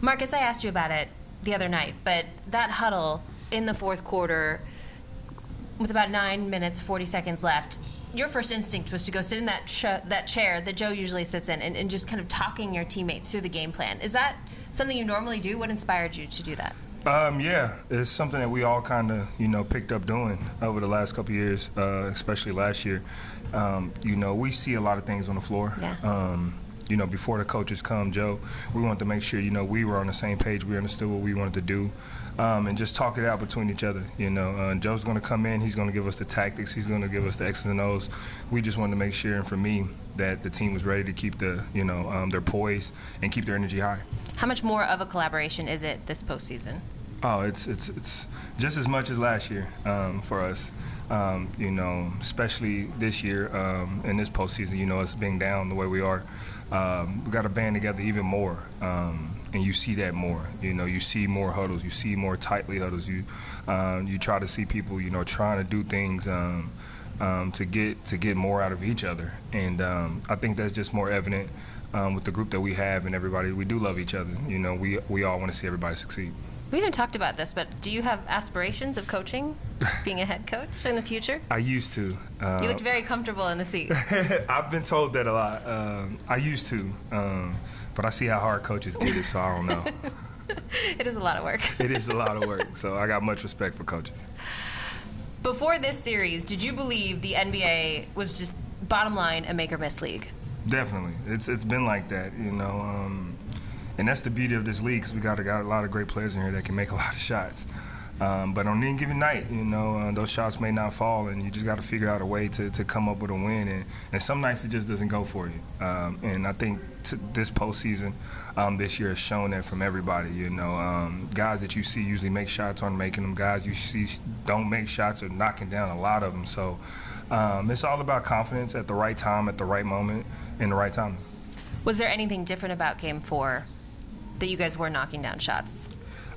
Marcus, I asked you about it the other night, but that huddle in the fourth quarter with about 9 minutes, 40 seconds left, your first instinct was to go sit in that chair that Joe usually sits in and just kind of talking your teammates through the game plan. Is that something you normally do? What inspired you to do that? Yeah, it's something that we all kind of, picked up doing over the last couple of years, especially last year. We see a lot of things on the floor. Yeah. Before the coaches come, Joe, we wanted to make sure, we were on the same page. We understood what we wanted to do, and just talk it out between each other. Joe's going to come in. He's going to give us the tactics. He's going to give us the X's and O's. We just wanted to make sure, and for me, that the team was ready to keep their poise and keep their energy high. How much more of a collaboration is it this postseason? Oh, it's just as much as last year for us. Especially this year in this postseason, us being down the way we are, we got to band together even more, and you see that more. You see more huddles, you see more tightly huddles. You try to see people, trying to do things to get more out of each other, and I think that's just more evident with the group that we have and everybody. We do love each other. We all want to see everybody succeed. We haven't talked about this, but do you have aspirations of coaching, being a head coach in the future? I used to. You looked very comfortable in the seat. I've been told that a lot. I used to, but I see how hard coaches get it, so I don't know. It is a lot of work. It is a lot of work, so I got much respect for coaches. Before this series, did you believe the NBA was just, bottom line, a make-or-miss league? Definitely. It's been like that, and that's the beauty of this league, because we got a lot of great players in here that can make a lot of shots. But on any given night, those shots may not fall, and you just got to figure out a way to come up with a win. And some nights it just doesn't go for you. And I think this postseason this year has shown that from everybody. Guys that you see usually make shots aren't making them. Guys you see don't make shots are knocking down a lot of them. So it's all about confidence at the right time, at the right moment, in the right time. Was there anything different about Game 4 that you guys were knocking down shots?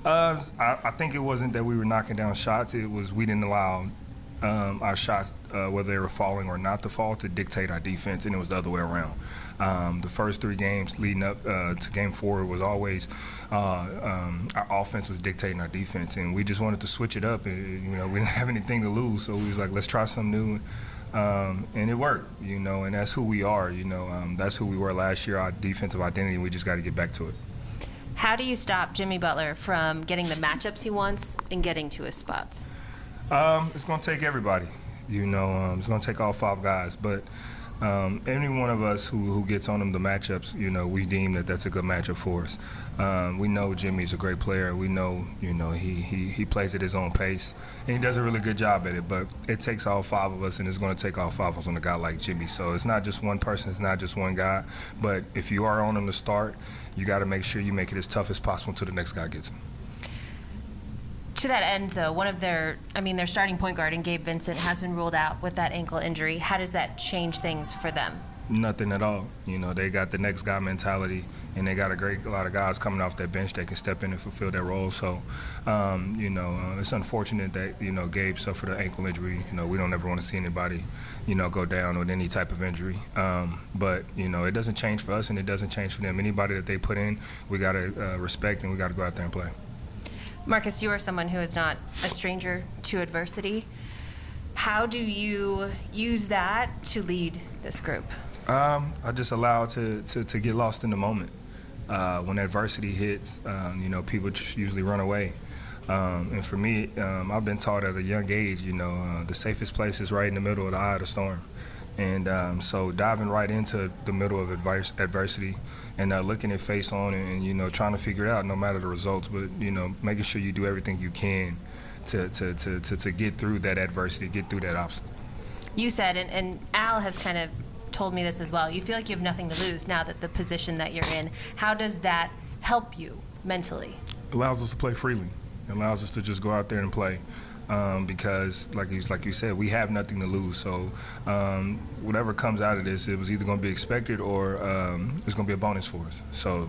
I think it wasn't that we were knocking down shots. It was we didn't allow our shots, whether they were falling or not to fall, to dictate our defense, and it was the other way around. The first 3 games leading up to Game 4 was always our offense was dictating our defense, and we just wanted to switch it up. We didn't have anything to lose, so we was like, let's try something new. And it worked, and that's who we are. That's who we were last year, our defensive identity. We just got to get back to it. How do you stop Jimmy Butler from getting the matchups he wants and getting to his spots? It's going to take everybody. It's going to take all 5 guys. But any one of us who gets on him the matchups, we deem that that's a good matchup for us. We know Jimmy's a great player. We know, he plays at his own pace, and he does a really good job at it. But it takes all 5 of us, and it's going to take all 5 of us on a guy like Jimmy. So it's not just one person. It's not just one guy. But if you are on him to start, you got to make sure you make it as tough as possible until the next guy gets him. To that end, though, their starting point guard, Gabe Vincent, has been ruled out with that ankle injury. How does that change things for them? Nothing at all. They got the next guy mentality, and they got a lot of guys coming off that bench that can step in and fulfill their role. So, it's unfortunate that, Gabe suffered an ankle injury. We don't ever want to see anybody, go down with any type of injury. But, it doesn't change for us, and it doesn't change for them. Anybody that they put in, we got to respect, and we got to go out there and play. Marcus, you are someone who is not a stranger to adversity. How do you use that to lead this group? I just allow it to get lost in the moment. When adversity hits, people usually run away. And for me, I've been taught at a young age, the safest place is right in the middle of the eye of the storm. And so diving right into the middle of adversity and looking it face on and trying to figure it out no matter the results, but, making sure you do everything you can to get through that adversity, get through that obstacle. You said, and Al has kind of told me this as well, you feel like you have nothing to lose now that the position that you're in. How does that help you mentally? It allows us to play freely. It allows us to just go out there and play. Because, like you said, we have nothing to lose. So whatever comes out of this, it was either going to be expected or it's going to be a bonus for us. So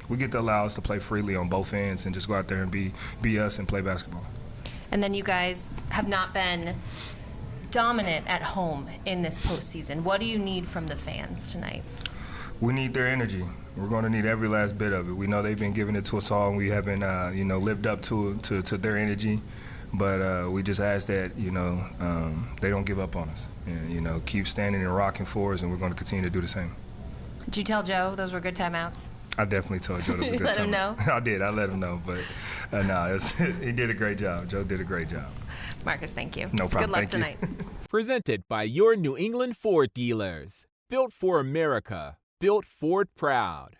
we get to allow us to play freely on both ends and just go out there and be us and play basketball. And then you guys have not been dominant at home in this postseason. What do you need from the fans tonight? We need their energy. We're going to need every last bit of it. We know they've been giving it to us all, and we haven't, lived up to their energy. But we just ask that, they don't give up on us. And, keep standing and rocking for us, and we're going to continue to do the same. Did you tell Joe those were good timeouts? I definitely told Joe those were good timeouts. Let him know? I did. I let him know. But, he did a great job. Joe did a great job. Marcus, thank you. No problem. Good luck Thank you. tonight. Presented by your New England Ford dealers. Built for America. Built Ford proud.